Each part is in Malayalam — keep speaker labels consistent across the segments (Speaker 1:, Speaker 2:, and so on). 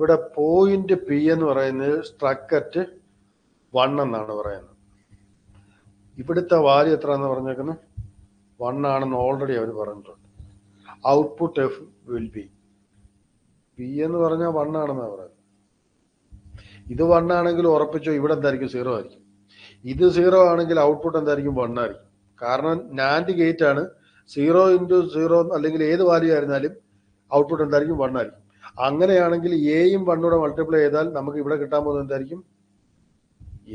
Speaker 1: ഇവിടെ പോയിന്റ് പി എന്ന് പറയുന്നത് സ്ട്രക്ക് അറ്റ് 1 എന്നാണ് പറയുന്നത്. ഇവിടുത്തെ വാല്യൂ എത്ര എന്ന് പറഞ്ഞേക്കുന്നത് 1 ആണെന്ന് ഓൾറെഡി അവർ പറഞ്ഞിട്ടുണ്ട്. Output F will be P എന്ന് പറഞ്ഞാൽ 1 ആണെന്നാണ് പറയുന്നത്. ഇത് 1 ആണെങ്കിൽ ഉറപ്പിച്ചോ ഇവിടെ എന്തായിരിക്കും 0 ആയിരിക്കും. ഇത് 0 ആണെങ്കിൽ ഔട്ട്പുട്ട് എന്തായിരിക്കും 1 ആയിരിക്കും. കാരണം നാൻഡ് ഗേറ്റ് ആണ്. 0 × 0 അല്ലെങ്കിൽ ഏത് വാല്യൂ ആയിരുന്നാലും ഔട്ട്പുട്ട് എന്തായിരിക്കും 1 ആയിരിക്കും. അങ്ങനെയാണെങ്കിൽ എയും 1 മൾട്ടിപ്ലൈ ചെയ്താൽ നമുക്ക് ഇവിടെ കിട്ടാൻ പോകുന്നത് എന്തായിരിക്കും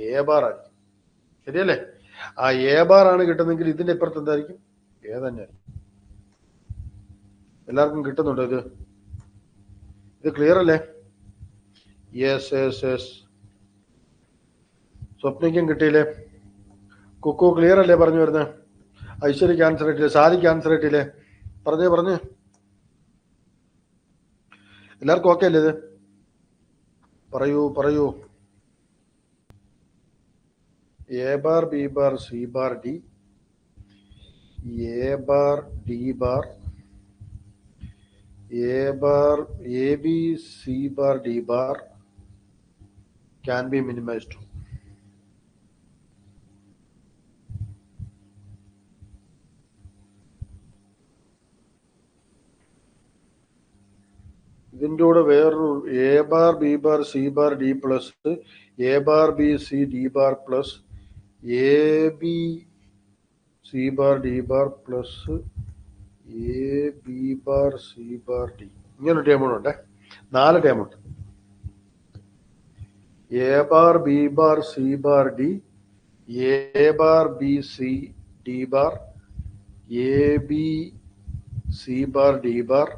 Speaker 1: എ ബാർ ആയിരിക്കും. ശരിയല്ലേ? ആ എ ബാർ ആണ് കിട്ടുന്നെങ്കിൽ ഇതിന്റെ ഇപ്പുറത്ത് എന്തായിരിക്കും എ തന്നെയായിരിക്കും. എല്ലാവർക്കും കിട്ടുന്നുണ്ടോ ഇത് ക്ലിയർ അല്ലേ? Yes yes yes. സ്വപ്നയ്ക്കും കിട്ടിയില്ലേ? കുക്കു ക്ലിയർ അല്ലേ പറഞ്ഞു വരുന്നത്? ഐശ്വര്യക്ക് ആൻസർ കിട്ടിയില്ലേ? സാരിക്ക് ആൻസർ കിട്ടിയില്ലേ? പറഞ്ഞേ എല്ലാവർക്കും ഓക്കെ അല്ലേ? ഇത് പറയൂ. A bar B bar C bar D, A bar D bar, A bar A B C bar D bar can be minimized. ഇതിൻ്റെ കൂടെ വേറൊരു A bar B bar C bar D plus A bar B C D bar plus A B C bar D bar plus A B bar C bar D, ഇങ്ങനൊരു ടേമുണ്ട്. 4 ടേമുണ്ട്. A bar B bar C bar D, A bar B C D bar, A B C bar D bar,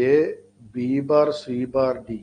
Speaker 1: A B bar C bar D.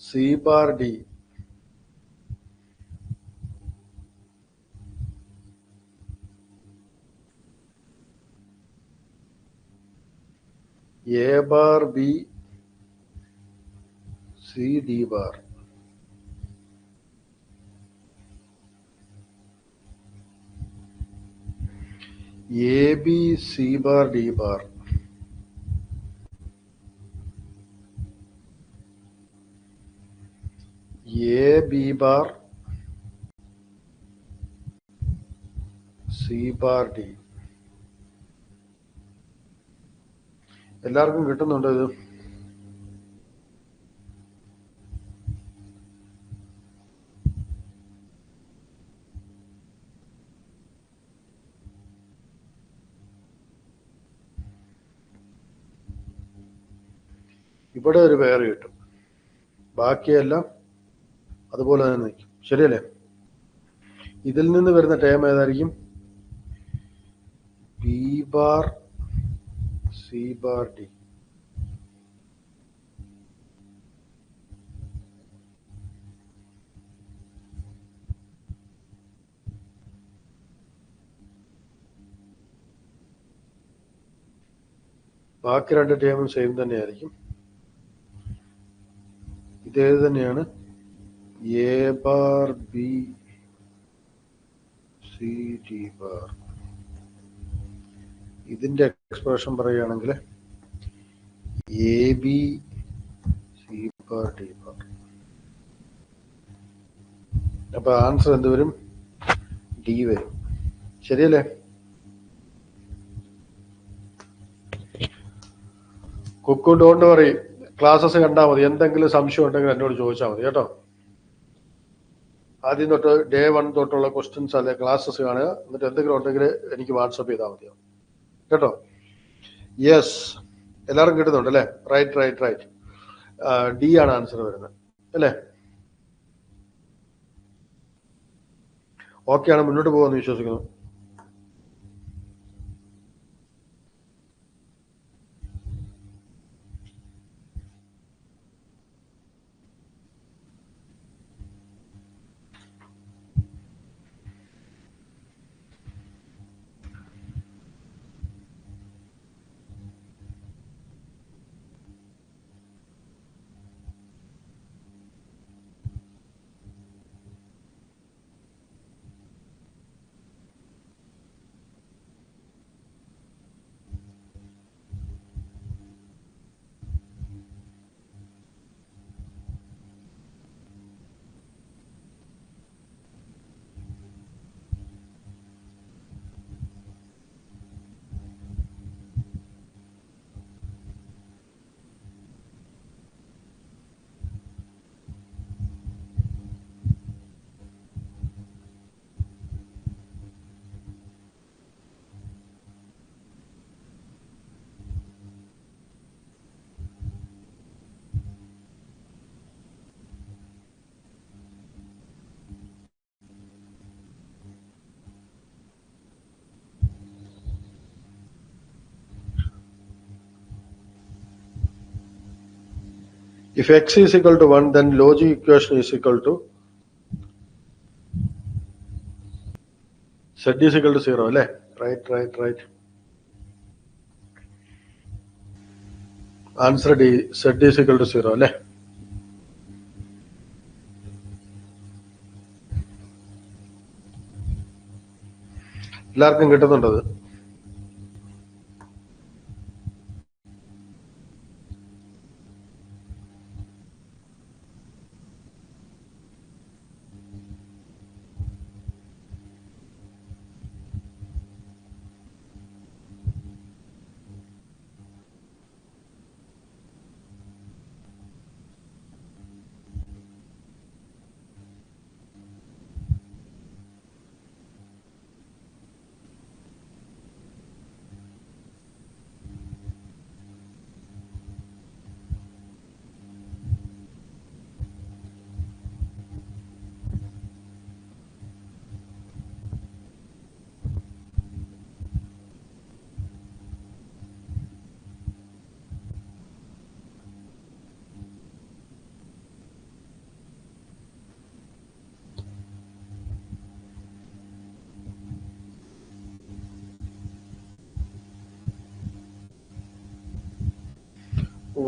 Speaker 1: C bar D, A bar B C D bar, A B C bar D bar, A B bar C bar D. എല്ലാവർക്കും കിട്ടുന്നുണ്ടോ ഇത്? ഇവിടെ ഒരു പേര് കിട്ടും, ബാക്കിയെല്ലാം അതുപോലെ തന്നെ നിൽക്കും. ശരിയല്ലേ? ഇതിൽ നിന്ന് വരുന്ന ടേം ഏതായിരിക്കും? B bar C bar D. ബാക്കി 2 ടേമും സെയിം തന്നെയായിരിക്കും. ഇതേത് തന്നെയാണ്, A bar B C D bar. ഇതിന്റെ എക്സ്പ്രഷൻ പറയുകയാണെങ്കിൽ A B C bar D bar. അപ്പൊ ആൻസർ എന്ത് വരും? ഡി വരും. ശരിയല്ലേ? കുക്കു ഡോണ്ട് വറി, ക്ലാസ്സസ് കണ്ടാൽ മതി. എന്തെങ്കിലും സംശയം ഉണ്ടെങ്കിൽ എന്നോട് ചോദിച്ചാൽ മതി കേട്ടോ. ആദ്യം തൊട്ട് ഡേ 1 തൊട്ടുള്ള ക്വസ്റ്റ്യൻസ് അല്ലെ ക്ലാസ്സസ് കാണുക. എന്നിട്ട് എന്തെങ്കിലും ഉണ്ടെങ്കിൽ എനിക്ക് വാട്സപ്പ് ചെയ്താൽ മതിയാവും കേട്ടോ. യെസ്, എല്ലാവരും കിട്ടുന്നുണ്ട് അല്ലേ? റൈറ്റ്. ഡി ആണ് ആൻസർ വരുന്നത് അല്ലേ? ഓക്കെ ആണ്, മുന്നോട്ട് പോകുമെന്ന് വിശ്വസിക്കുന്നു. If x is equal to 1, then logic equation is equal to z is equal to 0, അല്ലേ? Right. Answer D, z is equal to 0, അല്ലേ? എല്ലാവർക്കും കിട്ടുന്നുണ്ടത്?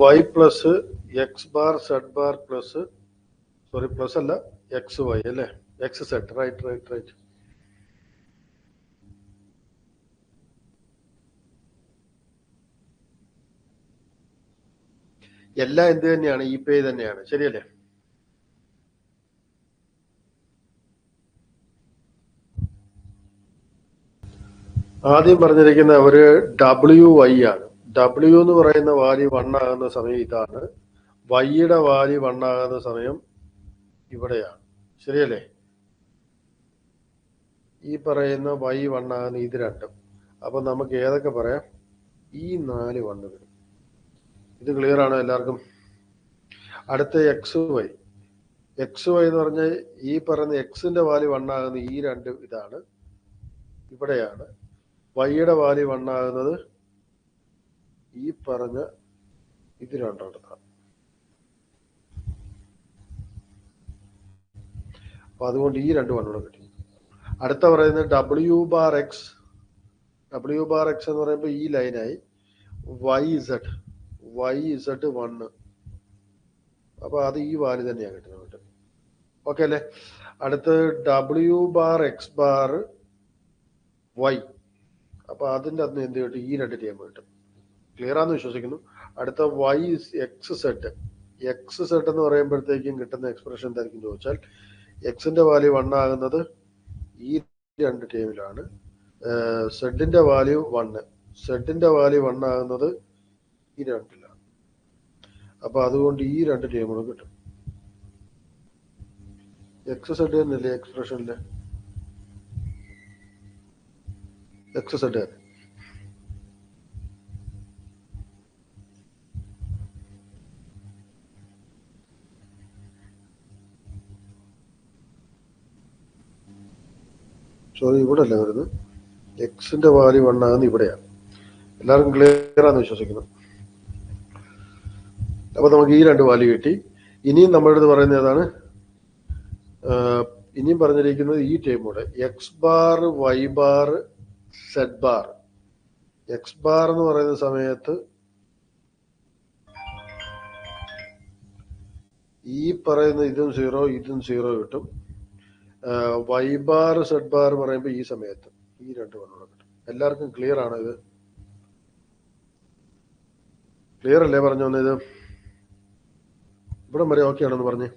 Speaker 1: y plus x bar z bar plus, sorry, plus അല്ല, x y, അല്ലേ? x z, right. എല്ലാം എന്ത് തന്നെയാണ്? ഈ പേ തന്നെയാണ്, ശരിയല്ലേ? ആദ്യം പറഞ്ഞിരിക്കുന്ന ഒരു WY ആണ്. W എന്ന് പറയുന്ന വാല്യൂ 1 ആകുന്ന സമയം ഇതാണ്, വൈയുടെ വാല്യൂ 1 ആകുന്ന സമയം ഇവിടെയാണ്, ശരിയല്ലേ? ഈ പറയുന്ന y 1 ആകുന്ന ഇത് രണ്ടും. അപ്പൊ നമുക്ക് ഏതൊക്കെ പറയാം? ഈ 4 1 വരും. ഇത് ക്ലിയർ ആണോ എല്ലാവർക്കും? അടുത്ത XY എന്ന് പറഞ്ഞാൽ ഈ പറയുന്ന എക്സിന്റെ വാല്യൂ 1 ആകുന്ന ഈ രണ്ട് ഇതാണ്, ഇവിടെയാണ്. വൈയുടെ വാല്യൂ 1 ആകുന്നത് ഈ പറഞ്ഞ ഇത് രണ്ടെടുത്താണ്. അപ്പൊ അതുകൊണ്ട് ഈ രണ്ട് വണ്ണൂടെ കിട്ടി. അടുത്ത പറയുന്നത് W bar X എന്ന് പറയുമ്പോൾ ഈ ലൈനായി YZ 1. അപ്പൊ അത് ഈ വാല്യൂ തന്നെയാണ് കിട്ടുന്നത്. ഓക്കെ അല്ലേ? അടുത്ത് W bar X bar Y, അപ്പൊ അതിന്റെ അന്ന് എന്ത് കിട്ടും? ഈ രണ്ട് ടൈം കിട്ടും. ക്ലിയർ ആണെന്ന് വിശ്വസിക്കുന്നു. അടുത്ത Y XZ എന്ന് പറയുമ്പോഴത്തേക്കും കിട്ടുന്ന എക്സ്പ്രഷൻ എന്തായിരിക്കും ചോദിച്ചാൽ, എക്സിന്റെ വാല്യൂ 1 ആകുന്നത് ഈ രണ്ട് ടൈമിലാണ്, സെഡിന്റെ വാല്യൂ 1 ആകുന്നത് ഈ രണ്ടിലാണ്. അപ്പൊ അതുകൊണ്ട് ഈ രണ്ട് ടൈമുകളും കിട്ടും. XZ എന്നല്ലേ എക്സ്പ്രഷനില്? XZ തന്നെ. സോറി, ഇവിടെ അല്ലേ വരുന്നത്? എക്സിന്റെ വാല്യൂ 1 ആകുന്നത് ഇവിടെയാണ്. എല്ലാവർക്കും ക്ലിയർ ആണെന്ന് വിശ്വസിക്കുന്നു. അപ്പൊ നമുക്ക് ഈ രണ്ട് വാല്യൂ കിട്ടി. ഇനിയും നമ്മുടെ അടുത്ത് പറയുന്നത് ഏതാണ്? ഇനിയും പറഞ്ഞിരിക്കുന്നത് ഈ ടൈമൂടെ X bar Y bar Z bar. X bar എന്ന് പറയുന്ന സമയത്ത് ഈ പറയുന്ന ഇതും 0 കിട്ടും. വൈ ബാർ സെഡ് ബാർ പറയുമ്പോൾ ഈ സമയത്ത് ഈ രണ്ട് വണ്ണൂടെ കിട്ടും. എല്ലാവർക്കും ക്ലിയർ ആണോ ഇത്? ക്ലിയർ അല്ലേ പറഞ്ഞു വന്നത്? ഇവിടെ വരെ ഓക്കെ ആണെന്ന് പറഞ്ഞേ.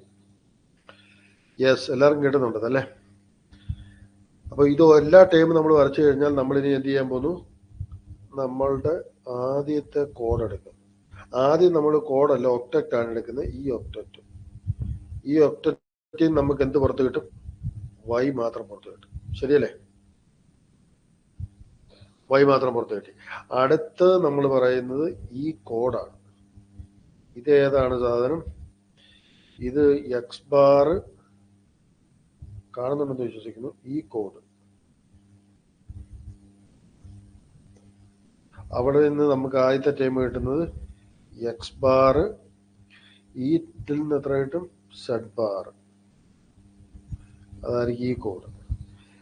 Speaker 1: യെസ്, എല്ലാവർക്കും കേട്ടുന്നുണ്ടല്ലേ? അപ്പൊ ഇത് എല്ലാ ടൈമും നമ്മൾ വരച്ചു കഴിഞ്ഞാൽ നമ്മൾ ഇനി എന്ത് ചെയ്യാൻ പോകുന്നു? നമ്മളുടെ ആദ്യത്തെ കോഡ് എടുക്കും. ആദ്യം നമ്മൾ കോഡല്ല, ഒക്ടക്റ്റ് ആണ് എടുക്കുന്നത്. ഈ ഒക്ടക്റ്റിൽ നമുക്ക് എന്ത് പുറത്ത് കിട്ടും? വൈ മാത്രം പുറത്ത് കിട്ടും, ശരിയല്ലേ? വൈ മാത്രം പുറത്ത് കിട്ടി. അടുത്ത് നമ്മൾ പറയുന്നത് ഈ കോഡാണ്. ഇത് ഏതാണ് സാധനം? ഇത് എക്സ് ബാർ കാണുന്നുണ്ടെന്ന് വിശ്വസിക്കുന്നു. ഈ കോഡ് അവിടെ നിന്ന് നമുക്ക് ആദ്യത്തെ ടൈം കിട്ടുന്നത് എക്സ് ബാർ ഈ ഇതിൽ നിന്ന് എത്ര കിട്ടും? Zed bar. അതായിരിക്കും ഈ കോഡ്.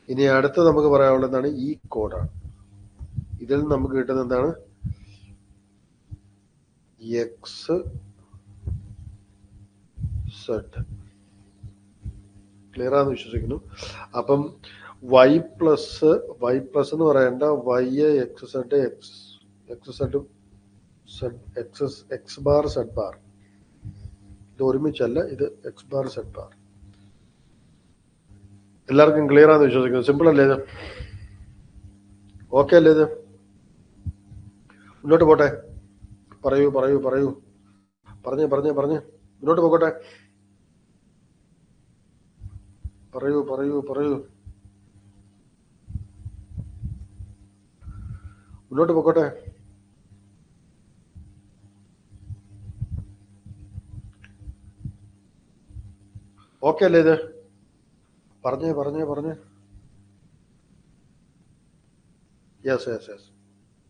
Speaker 1: ഇനി അടുത്ത് നമുക്ക് പറയാനുള്ളത് എന്താണ്? ഈ കോഡാണ്. ഇതിൽ നിന്ന് നമുക്ക് കിട്ടുന്നത് എന്താണ്? X Z. ക്ലിയർ ആണെന്ന് വിശ്വസിക്കുന്നു. അപ്പം വൈ പ്ലസ് എന്ന് പറയേണ്ട y x zed x zed x bar Z bar. ഇത് ഒരുമിച്ചല്ല, ഇത് എക്സ് ബാർ സെഡ് ബാർ. എല്ലാവർക്കും ക്ലിയർ ആണെന്ന് വിശ്വസിക്കുന്നു. സിമ്പിൾ അല്ലേ ഇത്? ഓക്കെ അല്ലേ ഇത്? മുന്നോട്ട് പോട്ടെ. പറയൂ മുന്നോട്ട് പോകട്ടെ. പറയൂ മുന്നോട്ട് പോകട്ടെ. ഓക്കെ അല്ലേ ഇത്? പറഞ്ഞേ. യെസ്.